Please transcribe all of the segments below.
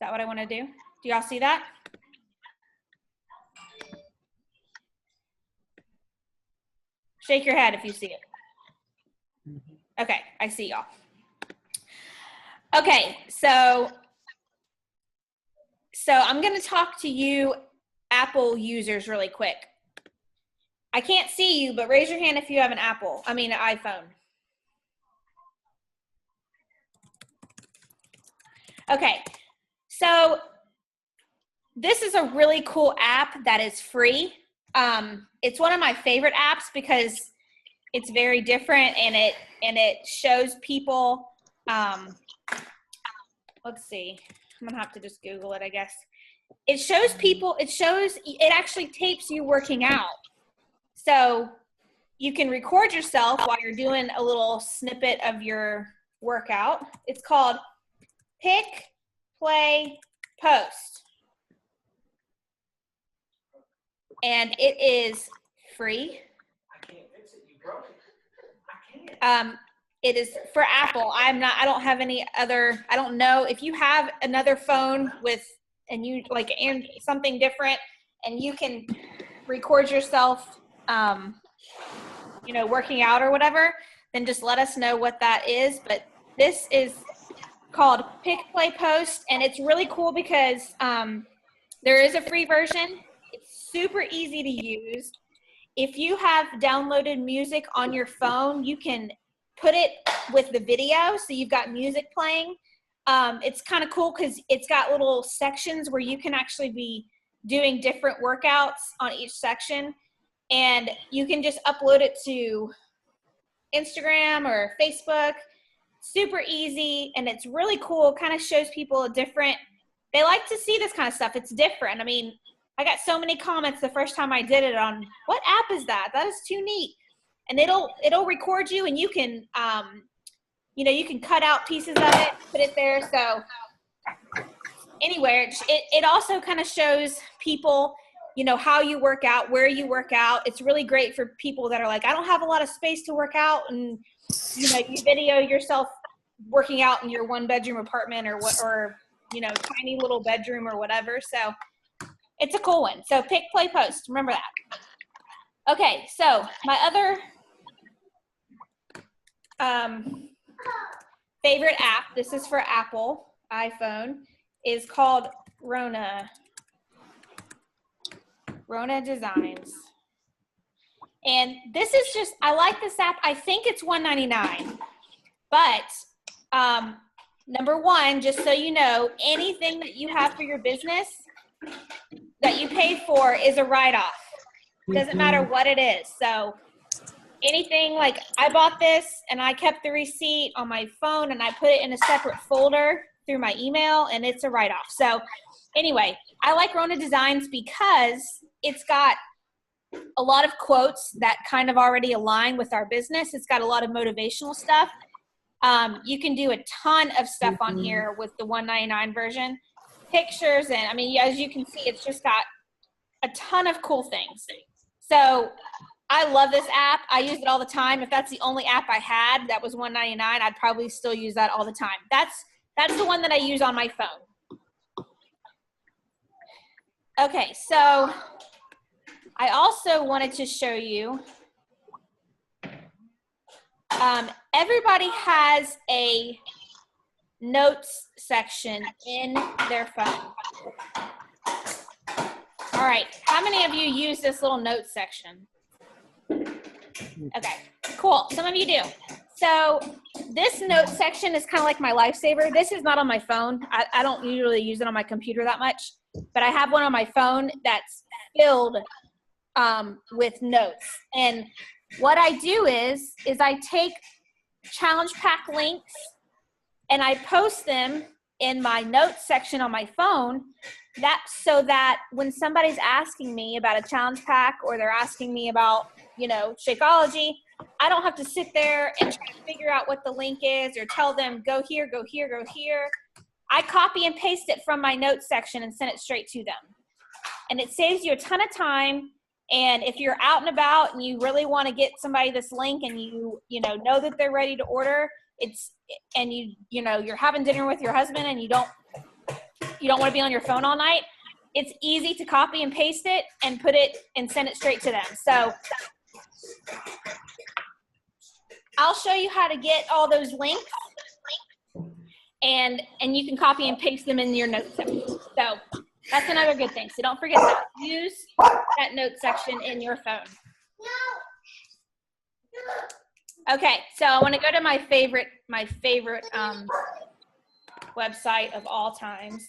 that what I want to do? Do y'all see that? Shake your head if you see it. Okay, I see y'all. Okay, so I'm going to talk to you Apple users really quick. I can't see you, but raise your hand if you have an iPhone. Okay, so this is a really cool app that is free. It's one of my favorite apps because it's very different and it shows people, let's see, I'm gonna have to just Google it, I guess. It shows people, it actually tapes you working out. So you can record yourself while you're doing a little snippet of your workout. It's called Pick, Play, Post. And it is free. I can't fix it. You broke it. I can't. It is for Apple. I don't have any other, I don't know if you have another phone and something different and you can record yourself, working out or whatever, then just let us know what that is. But this is called Pick, Play, Post, and it's really cool because there is a free version. It's super easy to use. If you have downloaded music on your phone, you can put it with the video, so you've got music playing. It's kind of cool because it's got little sections where you can actually be doing different workouts on each section, and you can just upload it to Instagram or Facebook. Super easy, and it's really cool. Kind of shows people they like to see this kind of stuff. It's different. I mean, I got so many comments the first time I did it on, what app is that? That is too neat. And it'll record you, and you can, you can cut out pieces of it, put it there. So anyway, it also kind of shows people, how you work out, where you work out. It's really great for people that are like, I don't have a lot of space to work out, and you video yourself working out in your 1-bedroom apartment or tiny little bedroom or whatever. So it's a cool one. So Pick, Play, Post. Remember that. Okay, so my other favorite app, this is for Apple iPhone, is called Rona Designs. And this is just, I like this app. I think it's $1.99. But number one, just so you know, anything that you have for your business that you paid for is a write-off. Doesn't matter what it is. So anything, like I bought this and I kept the receipt on my phone and I put it in a separate folder through my email, and it's a write-off. So anyway, I like Rona Designs because it's got a lot of quotes that kind of already align with our business. It's got a lot of motivational stuff. You can do a ton of stuff on here with the $1.99 version. Pictures, and I mean, as you can see, it's just got a ton of cool things. So I love this app. I use it all the time. If that's the only app I had that was $1.99, I'd probably still use that all the time. That's the one that I use on my phone. Okay, so I also wanted to show you, everybody has a notes section in their phone. All right, how many of you use this little notes section? Okay, cool, some of you do. So this note section is kind of like my lifesaver. This is not on my phone. I don't usually use it on my computer that much, but I have one on my phone that's filled with notes. And what I do is I take challenge pack links and I post them in my notes section on my phone, so that when somebody's asking me about a challenge pack or they're asking me about, Shakeology, I don't have to sit there and try to figure out what the link is or tell them, go here, go here, go here. I copy and paste it from my notes section and send it straight to them. And it saves you a ton of time. And if you're out and about and you really want to get somebody this link and you know that they're ready to order, you're having dinner with your husband and you don't you don't want to be on your phone all night, it's easy to copy and paste it and put it and send it straight to them. So I'll show you how to get all those links, and you can copy and paste them in your notes section. So that's another good thing. So don't forget to use that note section in your phone. Okay, so I want to go to my favorite website of all times,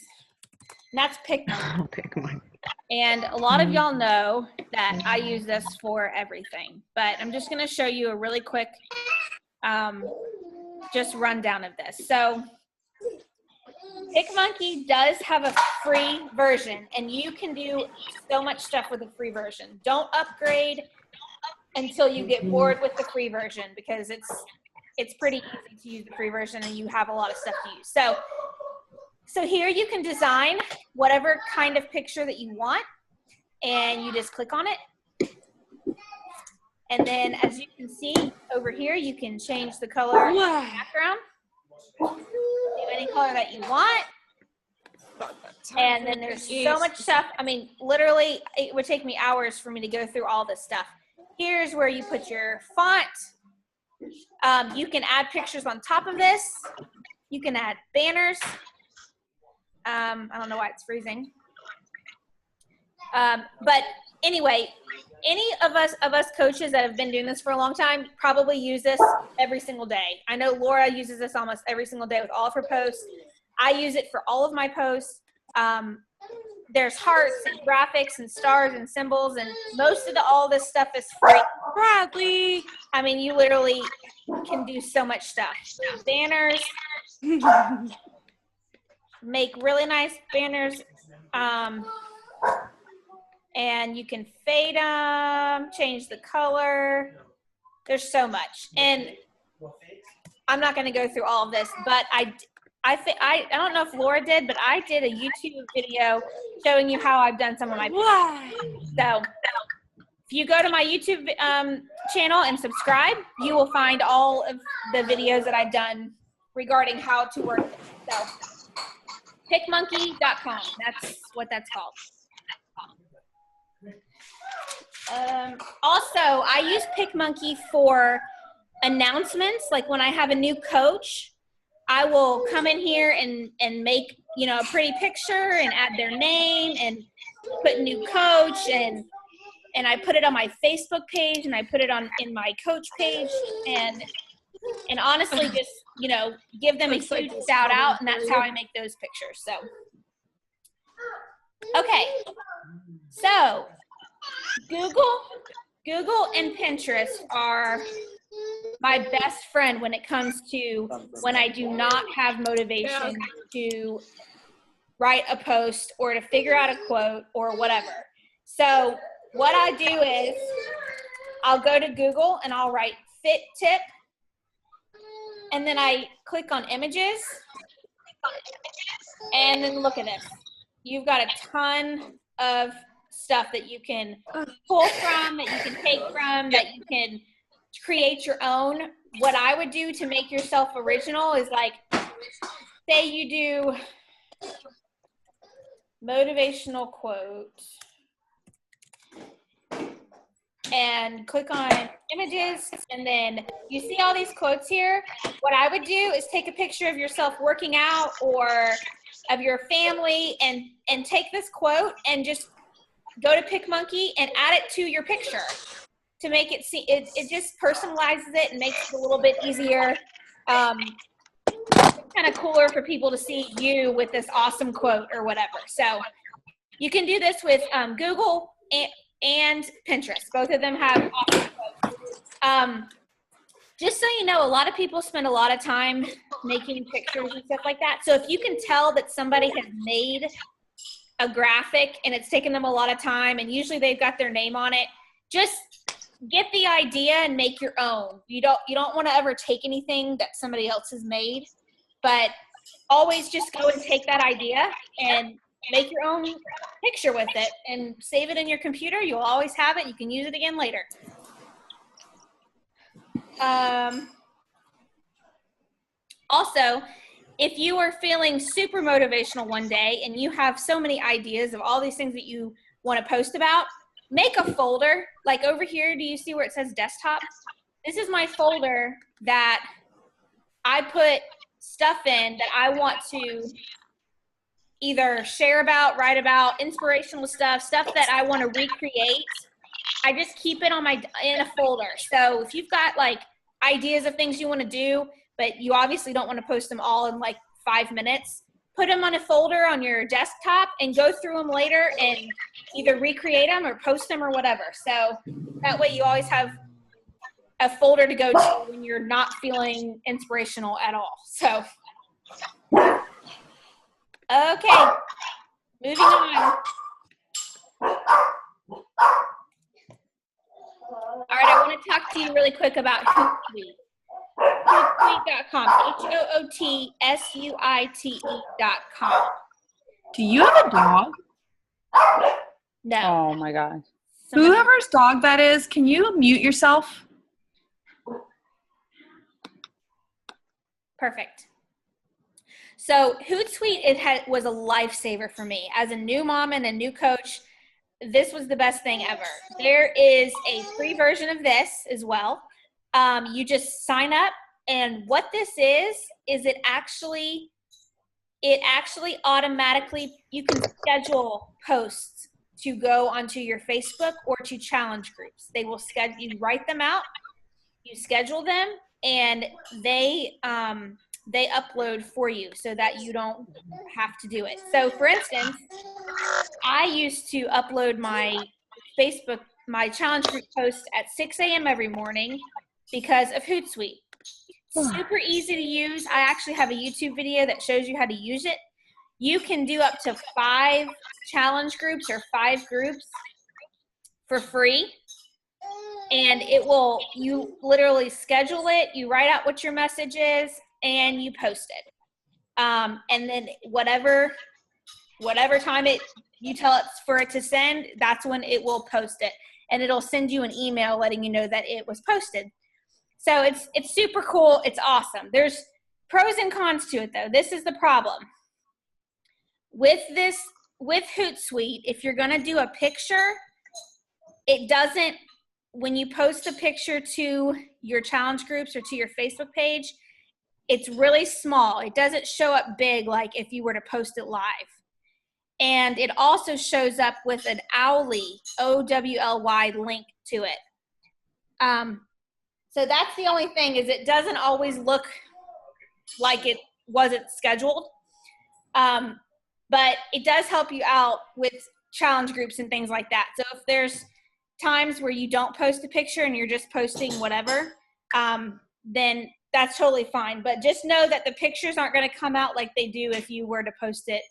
and that's PicMonkey. And a lot of y'all know that I use this for everything, but I'm just going to show you a really quick just rundown of this. So PicMonkey does have a free version, and you can do so much stuff with a free version. Don't upgrade until you get bored with the free version, because it's pretty easy to use the free version and you have a lot of stuff to use. So here you can design whatever kind of picture that you want, and you just click on it. And then as you can see over here, you can change the color of the background. Do any color that you want. And then there's so much stuff. I mean, literally, it would take me hours for me to go through all this stuff. Here's where you put your font. You can add pictures on top of this. You can add banners. I don't know why it's freezing. But anyway, any of us coaches that have been doing this for a long time probably use this every single day. I know Laura uses this almost every single day with all of her posts. I use it for all of my posts. There's hearts and graphics and stars and symbols, and most of all this stuff is free. Bradley. I mean, you literally can do so much stuff. Banners. Make really nice banners. And you can fade them, change the color. There's so much. And I'm not going to go through all of this, but I don't know if Laura did, but I did a YouTube video showing you how I've done some of my posts. So if you go to my YouTube channel and subscribe, you will find all of the videos that I've done regarding how to work it. So PicMonkey.com, that's what that's called. Also, I use PicMonkey for announcements. Like when I have a new coach, I will come in here and make, you know, a pretty picture and add their name and put new coach, and I put it on my Facebook page, and I put it in my coach page, and honestly just, you know, give them a huge shout out, and that's how I make those pictures. So okay, so Google and Pinterest are my best friend when it comes to when I do not have motivation to write a post or to figure out a quote or whatever. So what I do is I'll go to Google and I'll write fit tip, and then I click on images, and then look at this. You've got a ton of stuff that you can pull from, that you can take from, that you can create your own. What I would do to make yourself original is, like, say you do motivational quote and click on images, and then you see all these quotes here. What I would do is take a picture of yourself working out or of your family, and take this quote and just go to PicMonkey and add it to your picture to make it see it just personalizes it and makes it a little bit easier, kind of cooler for people to see you with this awesome quote or whatever. So you can do this with Google and Pinterest. Both of them have awesome quotes. Just so you know, a lot of people spend a lot of time making pictures and stuff like that. So if you can tell that somebody has made a graphic and it's taken them a lot of time, and usually they've got their name on it, just get the idea and make your own. You don't want to ever take anything that somebody else has made, but always just go and take that idea and make your own picture with it and save it in your computer. You'll always have it. You can use it again later. Also, if you are feeling super motivational one day and you have so many ideas of all these things that you want to post about, make a folder. Like over here, do you see where it says desktop? This is my folder that I put stuff in that I want to either share about, write about, inspirational stuff that I want to recreate. I just keep it in a folder. So if you've got like ideas of things you want to do, but you obviously don't want to post them all in like 5 minutes, put them on a folder on your desktop and go through them later and either recreate them or post them or whatever. So that way you always have a folder to go to when you're not feeling inspirational at all. So, okay, moving on. All right, I want to talk to you really quick about HootSuite. HootSuite.com, HootSuite.com. Do you have a dog? No. Oh my gosh. Whoever's dog that is, can you mute yourself? Perfect. So HootSuite, was a lifesaver for me. As a new mom and a new coach, this was the best thing ever. There is a free version of this as well. You just sign up, and what this is it actually automatically, you can schedule posts to go onto your Facebook or to challenge groups. They will schedule, you write them out, you schedule them, and they upload for you so that you don't have to do it. So for instance, I used to upload my challenge group post at 6 a.m. every morning because of HootSuite. Super easy to use. I actually have a YouTube video that shows you how to use it. You can do up to 5 challenge groups or 5 groups for free. And you literally schedule it, you write out what your message is, and you post it. And then whatever time you tell it for it to send, that's when it will post it. And it'll send you an email letting you know that it was posted. So it's super cool. It's awesome. There's pros and cons to it though. This is the problem. With HootSuite, if you're gonna do a picture, it doesn't, when you post a picture to your challenge groups or to your Facebook page, it's really small. It doesn't show up big like if you were to post it live. And it also shows up with an Owly, O-W-L-Y link to it. So that's the only thing, is it doesn't always look like it wasn't scheduled. But it does help you out with challenge groups and things like that. So if there's times where you don't post a picture and you're just posting whatever, then that's totally fine. But just know that the pictures aren't going to come out like they do if you were to post it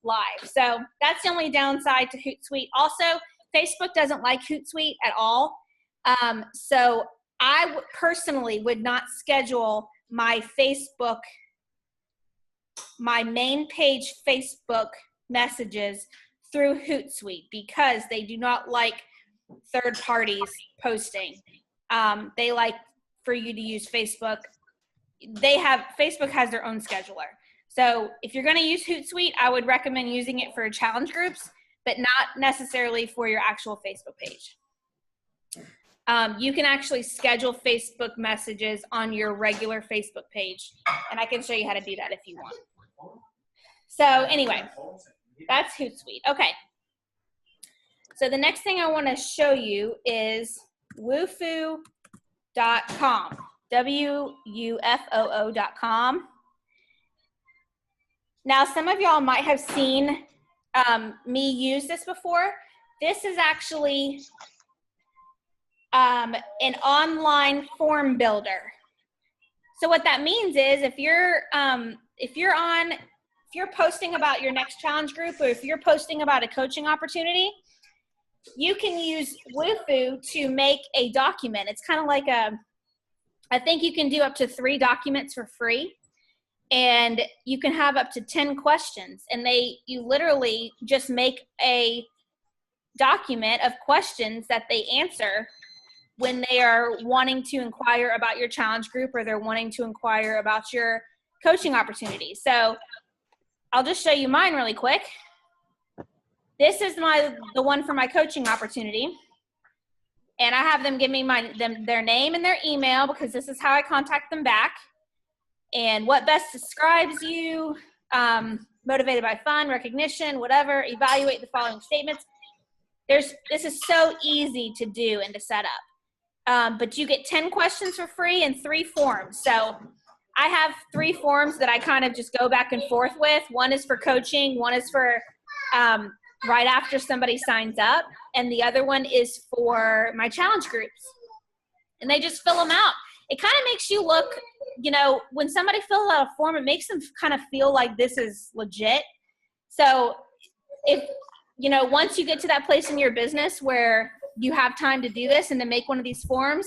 live. So that's the only downside to HootSuite. Also, Facebook doesn't like HootSuite at all. So I personally would not schedule my main page Facebook messages through HootSuite because they do not like third parties posting. They like for you to use Facebook. Facebook has their own scheduler. So if you're going to use HootSuite, I would recommend using it for challenge groups, but not necessarily for your actual Facebook page. You can actually schedule Facebook messages on your regular Facebook page, and I can show you how to do that if you want. So anyway, that's HootSuite. Okay. So the next thing I want to show you is wufoo.com, WUFOO.com. Now, some of y'all might have seen me use this before. This is actually an online form builder. So what that means is if you're posting about your next challenge group, or if you're posting about a coaching opportunity, you can use Wufoo to make a document. It's kind of like I think you can do up to 3 documents for free, and you can have up to 10 questions, and you literally just make a document of questions that they answer when they are wanting to inquire about your challenge group, or they're wanting to inquire about your coaching opportunities. So I'll just show you mine really quick. This is the one for my coaching opportunity. And I have them give me their name and their email, because this is how I contact them back. And what best describes you, motivated by fun, recognition, whatever, evaluate the following statements. This is so easy to do and to set up. But you get 10 questions for free and 3 forms. So I have 3 forms that I kind of just go back and forth with. One is for coaching, one is for right after somebody signs up, and the other one is for my challenge groups. And they just fill them out. It kind of makes you look, when somebody fills out a form, it makes them kind of feel like this is legit. So if, once you get to that place in your business where you have time to do this and to make one of these forms,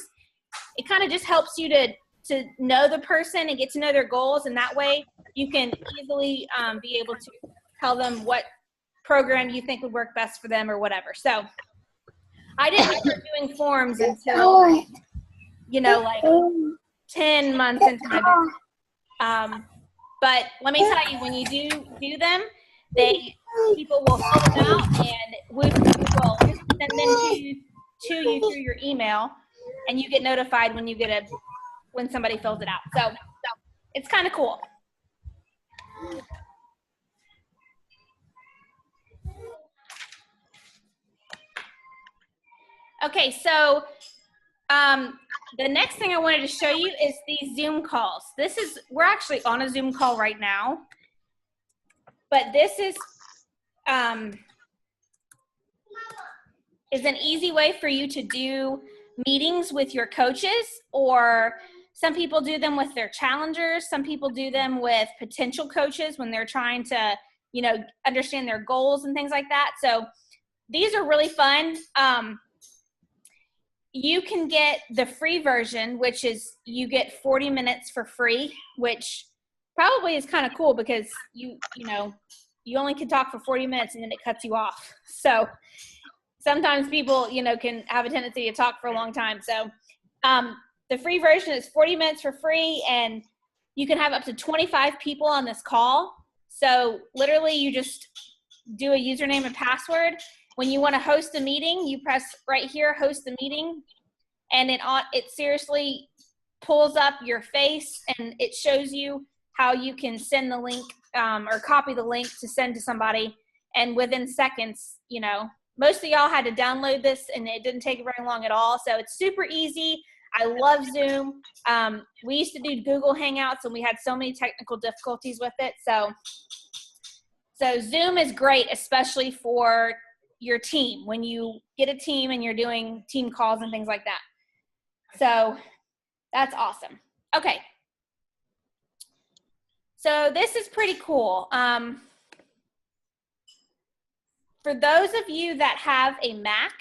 it kind of just helps you to know the person and get to know their goals. And that way you can easily be able to tell them what program you think would work best for them or whatever. So I didn't start doing forms until, like 10 months into my business. But let me tell you, when you do them, people will fill them out, and we will send them to you through your email, and you get notified when somebody fills it out. So it's kind of cool. Okay, so the next thing I wanted to show you is these Zoom calls. We're actually on a Zoom call right now, but this is an easy way for you to do meetings with your coaches, or some people do them with their challengers. Some people do them with potential coaches when they're trying to, understand their goals and things like that. So these are really fun. You can get the free version, which is you get 40 minutes for free, which probably is kind of cool, because you only can talk for 40 minutes and then it cuts you off. So sometimes people, can have a tendency to talk for a long time. So the free version is 40 minutes for free, and you can have up to 25 people on this call. So literally you just do a username and password. When you want to host a meeting, you press right here, host the meeting, and it seriously pulls up your face, and it shows you how you can send the link or copy the link to send to somebody. And within seconds, most of y'all had to download this, and it didn't take very long at all. So it's super easy. I love Zoom. We used to do Google Hangouts, and we had so many technical difficulties with it. So Zoom is great, especially for your team, when you get a team and you're doing team calls and things like that. So that's awesome. Okay. So this is pretty cool. For those of you that have a Mac,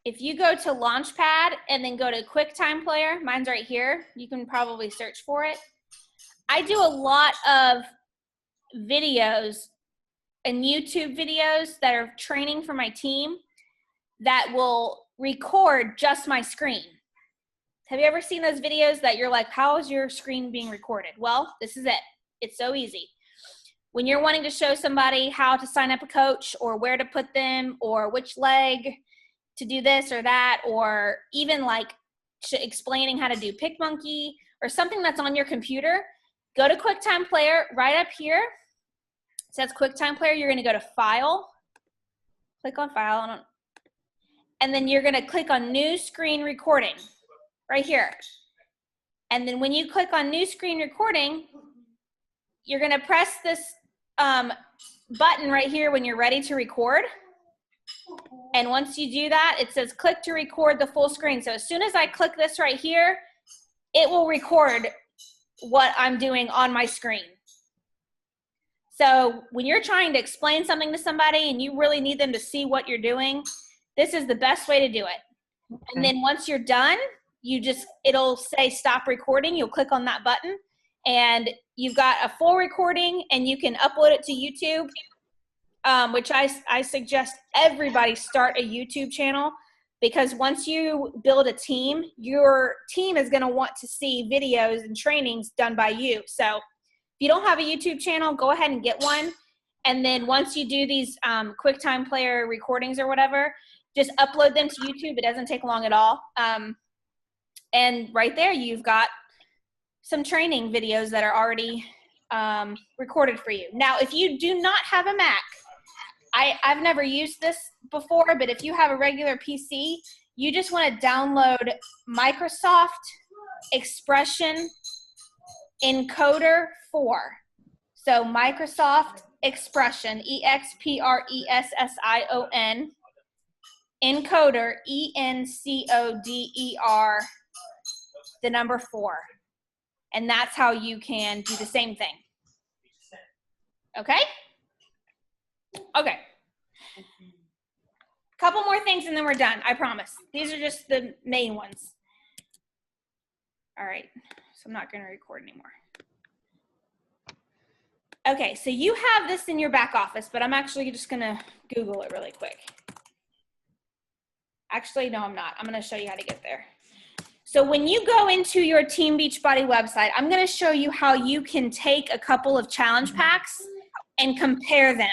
if you go to Launchpad and then go to QuickTime Player, mine's right here. You can probably search for it. I do a lot of videos and YouTube videos that are training for my team that will record just my screen. Have you ever seen those videos that you're like, how is your screen being recorded? Well, this is it. It's so easy. When you're wanting to show somebody how to sign up a coach, or where to put them, or which leg to do this or that, or even like explaining how to do PicMonkey or something that's on your computer, go to QuickTime Player right up here. It says QuickTime Player. You're going to go to File, click on File, and then you're going to click on New Screen Recording right here. And then when you click on New Screen Recording, you're going to press this button right here when you're ready to record. And once you do that, it says click to record the full screen. So as soon as I click this right here, it will record what I'm doing on my screen. So when you're trying to explain something to somebody and you really need them to see what you're doing, this is the best way to do it. Okay. And then once you're done, it'll say stop recording. You'll click on that button, and you've got a full recording, and you can upload it to YouTube, which I suggest everybody start a YouTube channel, because once you build a team, your team is going to want to see videos and trainings done by you. So if you don't have a YouTube channel, go ahead and get one. And then once you do these QuickTime Player recordings or whatever, just upload them to YouTube. It doesn't take long at all. And right there, you've got some training videos that are already recorded for you. Now, if you do not have a Mac, I've never used this before, but if you have a regular PC, you just want to download Microsoft Expression Encoder 4. So Microsoft Expression, EXPRESSION, Encoder, ENCODER, the number 4. And that's how you can do the same thing. Okay? Okay. Couple more things and then we're done, I promise. These are just the main ones. All right, so I'm not gonna record anymore. Okay, so you have this in your back office, but I'm actually just gonna Google it really quick. Actually, no, I'm not. I'm gonna show you how to get there. So when you go into your Team Beachbody website, I'm gonna show you how you can take a couple of challenge packs and compare them.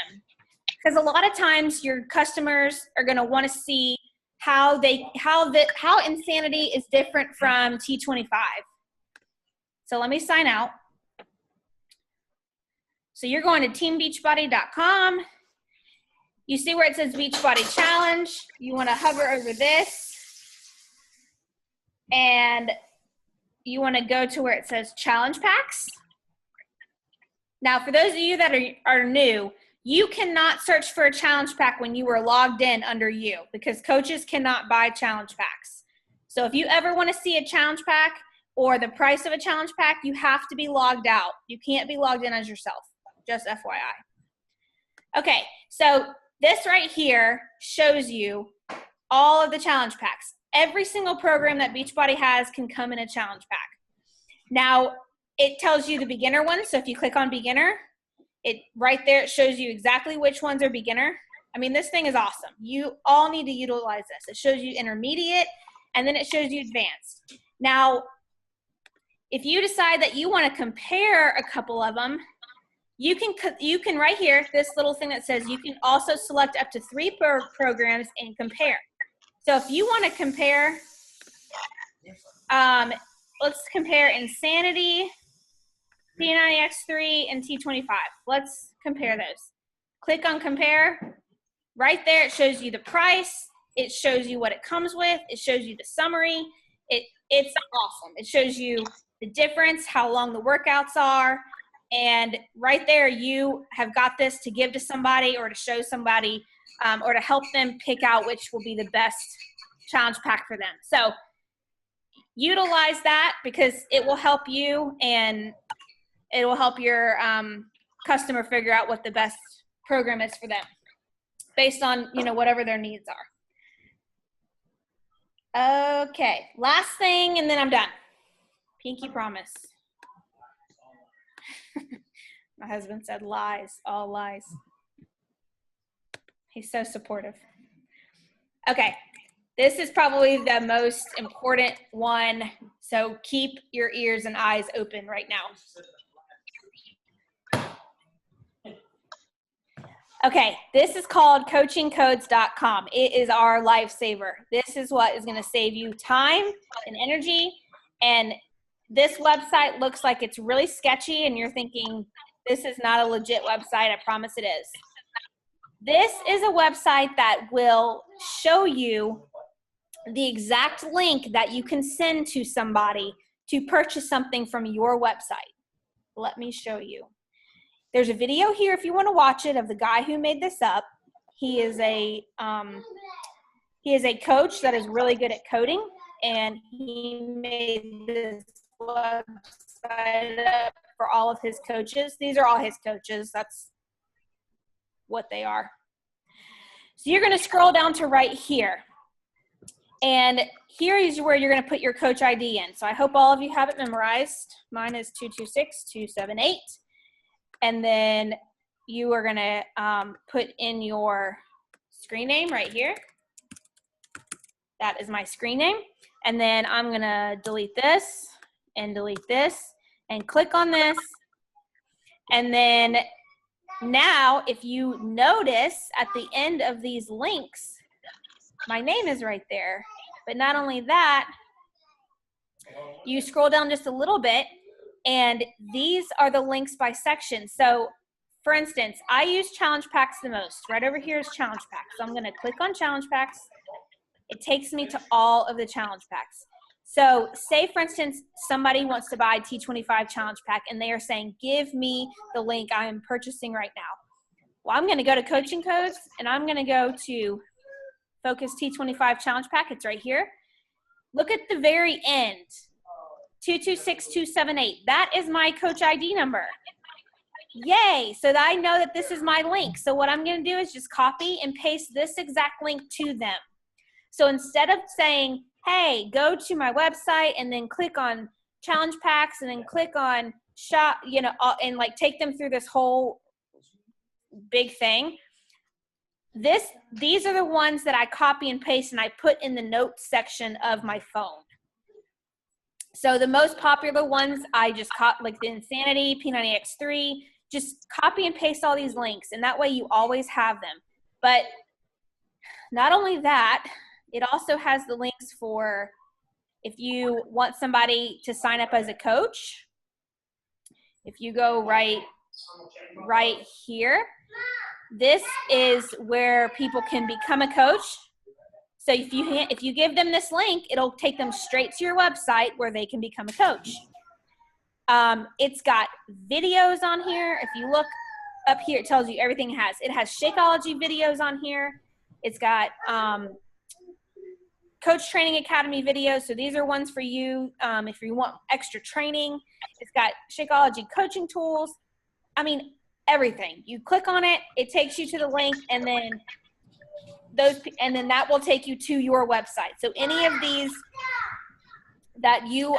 Because a lot of times your customers are going to want to see how Insanity is different from T25. So let me sign out. So you're going to teambeachbody.com. You see where it says Beachbody Challenge. You want to hover over this. And you want to go to where it says Challenge Packs. Now, for those of you that are new, you cannot search for a challenge pack when you were logged in under you, because coaches cannot buy challenge packs. So if you ever want to see a challenge pack or the price of a challenge pack, you have to be logged out. You can't be logged in as yourself, just FYI. Okay, so this right here shows you all of the challenge packs. Every single program that Beachbody has can come in a challenge pack. Now, it tells you the beginner ones, so if you click on beginner, right there, it shows you exactly which ones are beginner. I mean, this thing is awesome. You all need to utilize this. It shows you intermediate, and then it shows you advanced. Now, if you decide that you want to compare a couple of them, you can right here, this little thing that says you can also select up to 3 programs and compare. So if you want to compare, let's compare Insanity, P90X3, and T25. Let's compare those. Click on compare. Right there, it shows you the price. It shows you what it comes with. It shows you the summary. It's awesome. It shows you the difference, how long the workouts are. And right there, you have got this to give to somebody or to show somebody or to help them pick out which will be the best challenge pack for them. So utilize that because it will help you and it will help your customer figure out what the best program is for them based on, whatever their needs are. Okay, last thing, and then I'm done. Pinky promise. My husband said lies, all lies. He's so supportive. Okay, this is probably the most important one, so keep your ears and eyes open right now. Okay, this is called coachingcodes.com. It is our lifesaver. This is what is going to save you time and energy. And this website looks like it's really sketchy and you're thinking, this is not a legit website. I promise it is. This is a website that will show you the exact link that you can send to somebody to purchase something from your website. Let me show you. There's a video here if you want to watch it of the guy who made this up. He is a coach that is really good at coding, and he made this website up for all of his coaches. These are all his coaches. That's what they are. So you're going to scroll down to right here. And here is where you're going to put your coach ID in. So I hope all of you have it memorized. Mine is 226278. And then you are going to put in your screen name right here. That is my screen name. And then I'm going to delete this and click on this. And then now, if you notice at the end of these links, my name is right there. But not only that, you scroll down just a little bit, and these are the links by section. So, for instance, I use challenge packs the most. Right over here is challenge packs. So I'm going to click on challenge packs. It takes me to all of the challenge packs. So say, for instance, somebody wants to buy T25 challenge pack, and they are saying, give me the link I am purchasing right now. Well, I'm going to go to coaching codes, and I'm going to go to Focus T25 challenge pack. It's right here. Look at the very end, 226278. That is my coach ID number. Yay. So that I know that this is my link. So what I'm going to do is just copy and paste this exact link to them. So instead of saying, hey, go to my website and then click on challenge packs and then click on shop, you know, and like take them through this whole big thing, these are the ones that I copy and paste and I put in the notes section of my phone. So the most popular ones I just caught, like the Insanity, P90X3, just copy and paste all these links, and that way you always have them. But not only that, it also has the links for if you want somebody to sign up as a coach. If you go right here, this is where people can become a coach. So if you give them this link, it'll take them straight to your website where they can become a coach. It's got videos on here. If you look up here, it tells you everything it has. It has Shakeology videos on here. It's got Coach Training Academy videos. So these are ones for you if you want extra training. It's got Shakeology coaching tools. I mean, everything. You click on it, it takes you to the link, and then that will take you to your website. So any of these that you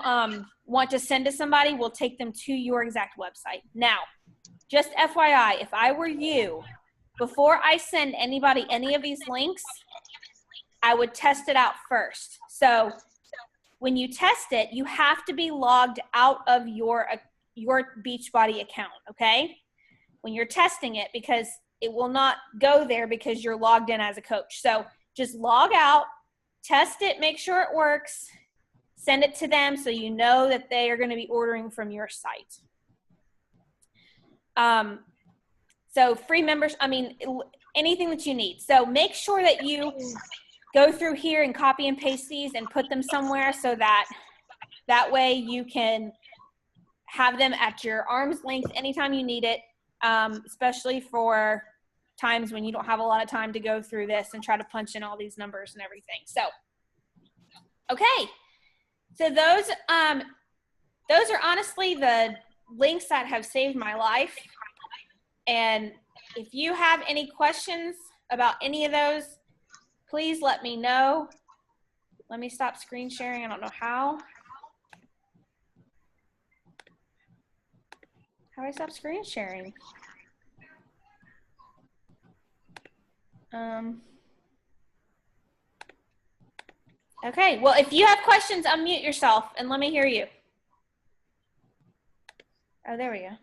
want to send to somebody will take them to your exact website. Now, just FYI, if I were you, before I send anybody any of these links, I would test it out first. So when you test it, you have to be logged out of your Beachbody account, okay? When you're testing it, because it will not go there because you're logged in as a coach. So just log out, test it, make sure it works, send it to them so you know that they are going to be ordering from your site. So free members, I mean, anything that you need. So make sure that you go through here and copy and paste these and put them somewhere so that way you can have them at your arm's length anytime you need it, especially for times when you don't have a lot of time to go through this and try to punch in all these numbers and everything. So, okay. So those are honestly the links that have saved my life. And if you have any questions about any of those, please let me know. Let me stop screen sharing. I don't know how. How do I stop screen sharing? Okay, well, if you have questions, unmute yourself and let me hear you. Oh, there we go.